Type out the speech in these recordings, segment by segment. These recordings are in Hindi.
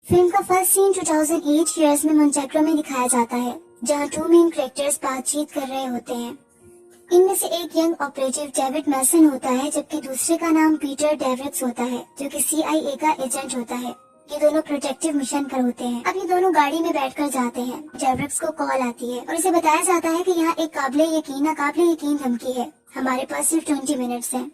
फिल्म का फर्स्ट सीन 2008 ईयर्स में मोंटेग्रो में दिखाया जाता है, जहां टू मेन कैरेक्टर्स बातचीत कर रहे होते हैं। इनमें से एक यंग ऑपरेटिव डेविड मैसन होता है, जबकि दूसरे का नाम पीटर डेविड्स होता है, जो कि CIA का एजेंट होता है। ये दोनों प्रोटेक्टिव मिशन पर होते हैं। अब ये दोनों गाड़ी में बैठकर जाते हैं। डेविड्स को कॉल आती है और उसे बताया जाता है कि यहाँ एक नाकाबिले यकीन धमकी है, हमारे पास सिर्फ 20 मिनट्स हैं।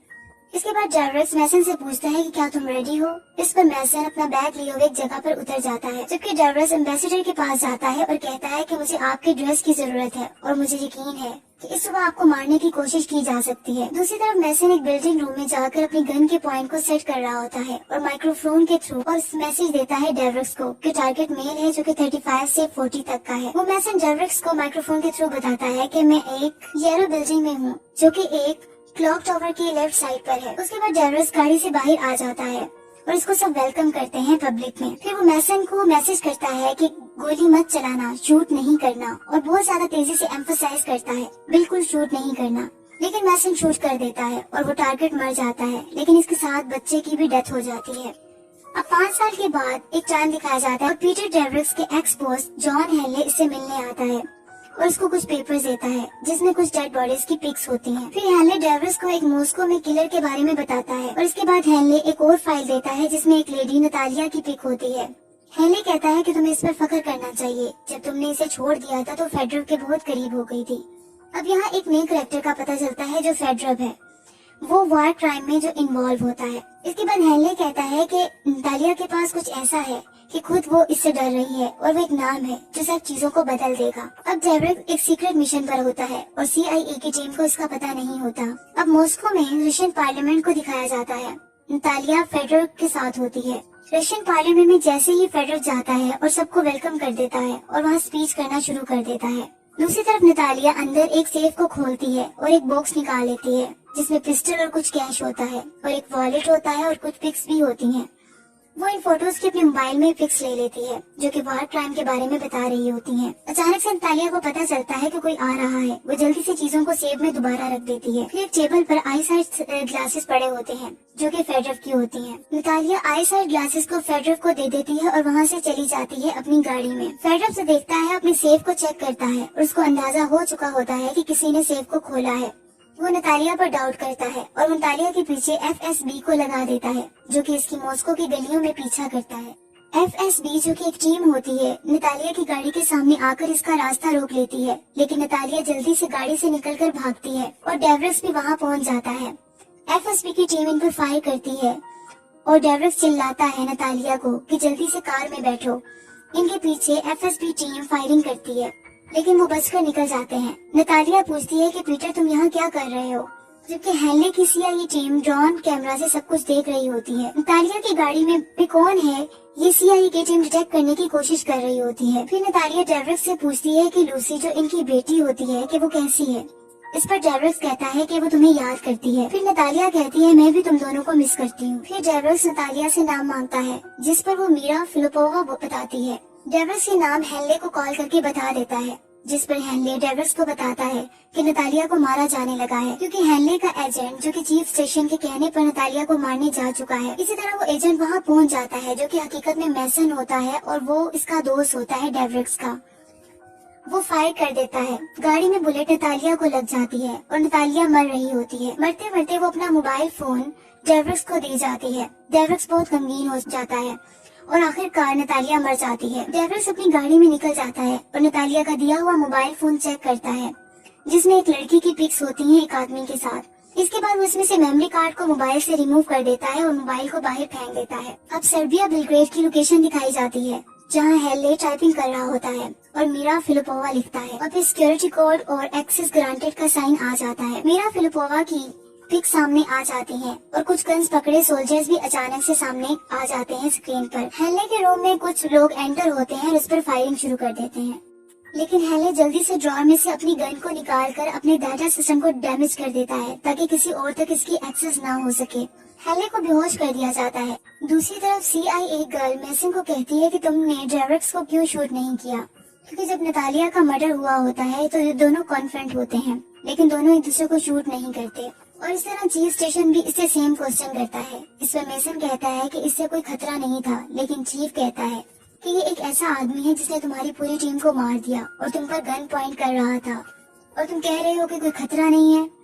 इसके बाद डेविड्स मैसन से पूछता है कि क्या तुम रेडी हो। इस पर मैसन अपना बैग लिए हुए एक जगह पर उतर जाता है, जबकि डेविड्स एम्बेसडर के पास जाता है और कहता है कि मुझे आपके ड्रेस की जरूरत है और मुझे यकीन है कि इस सुबह आपको मारने की कोशिश की जा सकती है। दूसरी तरफ मैसन एक बिल्डिंग रूम में जाकर अपनी गन के पॉइंट को सेट कर रहा होता है और माइक्रोफोन के थ्रू और मैसेज देता है डेविड्स को कि टारगेट मेल है, जो कि 35 से 40 तक का है। वो मैसन डेविड्स को माइक्रोफोन के थ्रू बताता है कि मैं एक येलो बिल्डिंग में हूँ, जो कि एक क्लॉक टावर की लेफ्ट साइड पर है। उसके बाद डेविड्स गाड़ी से बाहर आ जाता है और इसको सब वेलकम करते हैं पब्लिक में। फिर वो मैसन को मैसेज करता है कि गोली मत चलाना, शूट नहीं करना, और बहुत ज्यादा तेजी से एम्फसाइज करता है बिल्कुल शूट नहीं करना। लेकिन मैसन शूट कर देता है और वो टारगेट मर जाता है, लेकिन इसके साथ बच्चे की भी डेथ हो जाती है। अब 5 साल के बाद एक चांद दिखाया जाता है और पीटर डेविड्स के एक्स बॉस जॉन हेनले इससे मिलने आता है और उसको कुछ पेपर्स देता है जिसमें कुछ डेड बॉडीज की पिक्स होती हैं। फिर हेनले डेविड्स को एक मॉस्को में किलर के बारे में बताता है और इसके बाद हेनले एक और फाइल देता है जिसमें एक लेडी नतालिया की पिक होती है। हेनले कहता है कि तुम्हें इस पर फख्र करना चाहिए, जब तुमने इसे छोड़ दिया था तो फेडरल के बहुत करीब हो गई थी। अब यहाँ एक नए करेक्टर का पता चलता है जो फेडरल है, वो वार क्राइम में जो इन्वॉल्व होता है। इसके बाद हेनले कहता है कि नतालिया के पास कुछ ऐसा है कि खुद वो इससे डर रही है और वो एक नाम है जो सब चीजों को बदल देगा। अब डेविड एक सीक्रेट मिशन पर होता है और CIA की टीम को इसका पता नहीं होता। अब मॉस्को में रशियन पार्लियामेंट को दिखाया जाता है। नतालिया फेडरल के साथ होती है। रशियन पार्लियामेंट में जैसे ही फेडरल जाता है और सबको वेलकम कर देता है और वहाँ स्पीच करना शुरू कर देता है। दूसरी तरफ नतालिया अंदर एक सेफ को खोलती है और एक बॉक्स निकाल लेती है जिसमें पिस्टल और कुछ कैश होता है और एक वॉलेट होता है और कुछ पिक्स भी होती हैं। वो इन फोटोज की अपने मोबाइल में पिक्स ले लेती है जो कि वार क्राइम के बारे में बता रही होती हैं। अचानक से नतालिया को पता चलता है कि कोई आ रहा है। वो जल्दी से चीजों को सेफ में दोबारा रख देती है। फिर एक टेबल पर आई साइड ग्लासेस पड़े होते हैं जो कि फेडरल की होती हैं। नतालिया आई साइड ग्लासेस को फेडरल को दे देती है और वहाँ से चली जाती है अपनी गाड़ी में। फेडरल से देखता है, अपने सेफ को चेक करता है और उसको अंदाजा हो चुका होता है कि किसी ने सेफ को खोला है। वो नतालिया पर डाउट करता है और नतालिया के पीछे FSB को लगा देता है, जो कि इसकी मॉस्को की गलियों में पीछा करता है। FSB जो कि एक टीम होती है, नतालिया की गाड़ी के सामने आकर इसका रास्ता रोक लेती है, लेकिन नतालिया जल्दी से गाड़ी से निकलकर भागती है और डेविड्स भी वहाँ पहुँच जाता है। FSB की टीम इन पर फायर करती है और डेविड्स चिल्लाता है नतालिया को कि जल्दी से कार में बैठो। इनके पीछे FSB टीम फायरिंग करती है, लेकिन वो बचकर निकल जाते हैं। नतालिया पूछती है कि पीटर तुम यहाँ क्या कर रहे हो, जबकि हेनले की CIA टीम ड्रोन कैमरा से सब कुछ देख रही होती है। नतालिया की गाड़ी में भी कौन है ये CIA की टीम डिटेक्ट करने की कोशिश कर रही होती है। फिर नतालिया डेविड्स से पूछती है कि लूसी जो इनकी बेटी होती है कि वो कैसी है। इस पर डेविड्स कहता है कि वो तुम्हें याद करती है। फिर नतालिया कहती है मैं भी तुम दोनों को मिस करती हूँ। फिर डेविड्स नतालिया से नाम मांगता है, जिस पर वो मीरा फिलिपोवा बताती है। डेविड्स ये नाम हेनले को कॉल करके बता देता है, जिस पर हेनले डेविड्स को बताता है कि नतालिया को मारा जाने लगा है, क्योंकि हेनले का एजेंट जो कि चीफ स्टेशन के कहने पर नतालिया को मारने जा चुका है। इसी तरह वो एजेंट वहाँ पहुँच जाता है, जो कि हकीकत में मैसन होता है और वो इसका दोस्त होता है डेविड्स का। वो फायर कर देता है। गाड़ी में बुलेट नतालिया को लग जाती है और नतालिया मर रही होती है। मरते मरते वो अपना मोबाइल फोन डेविड्स को दे जाती है। डेविड्स बहुत गमगीन हो जाता है और आखिरकार नतालिया मर जाती है। डेविड्स अपनी गाड़ी में निकल जाता है और नतालिया का दिया हुआ मोबाइल फोन चेक करता है, जिसमें एक लड़की की पिक्स होती हैं एक आदमी के साथ। इसके बाद वो इसमें से मेमोरी कार्ड को मोबाइल से रिमूव कर देता है और मोबाइल को बाहर फेंक देता है। अब सर्बिया बेलग्रेड की लोकेशन दिखाई जाती है, जहाँ हेनले टाइपिंग कर रहा होता है और मीरा फिलिपोवा लिखता है और फिर सिक्योरिटी कोड और एक्सेस ग्रांटेड का साइन आ जाता है। मीरा फिलिपोवा की पिक सामने आ जाती हैं और कुछ गन्स पकड़े सोल्जर्स भी अचानक से सामने आ जाते हैं स्क्रीन पर। हेनले के रूम में कुछ लोग एंटर होते हैं और इस पर फायरिंग शुरू कर देते हैं, लेकिन हेनले जल्दी से ड्रॉर में से अपनी गन को निकालकर अपने डाटा सिस्टम को डैमेज कर देता है ताकि किसी और तक इसकी एक्सेस ना हो सके। हेनले को बेहोश कर दिया जाता है। दूसरी तरफ CIA गर्ल मैसन को कहती है कि तुमने डेविड्स को क्यों शूट नहीं किया, क्योंकि जब नतालिया का मर्डर हुआ होता है तो ये दोनों कॉन्फ्रंट होते हैं, लेकिन दोनों एक दूसरे को शूट नहीं करते। और इस तरह चीफ स्टेशन भी इससे सेम क्वेश्चन करता है। इस पर मेसन कहता है कि इससे कोई खतरा नहीं था, लेकिन चीफ कहता है कि ये एक ऐसा आदमी है जिसने तुम्हारी पूरी टीम को मार दिया और तुम पर गन पॉइंट कर रहा था और तुम कह रहे हो कि कोई खतरा नहीं है।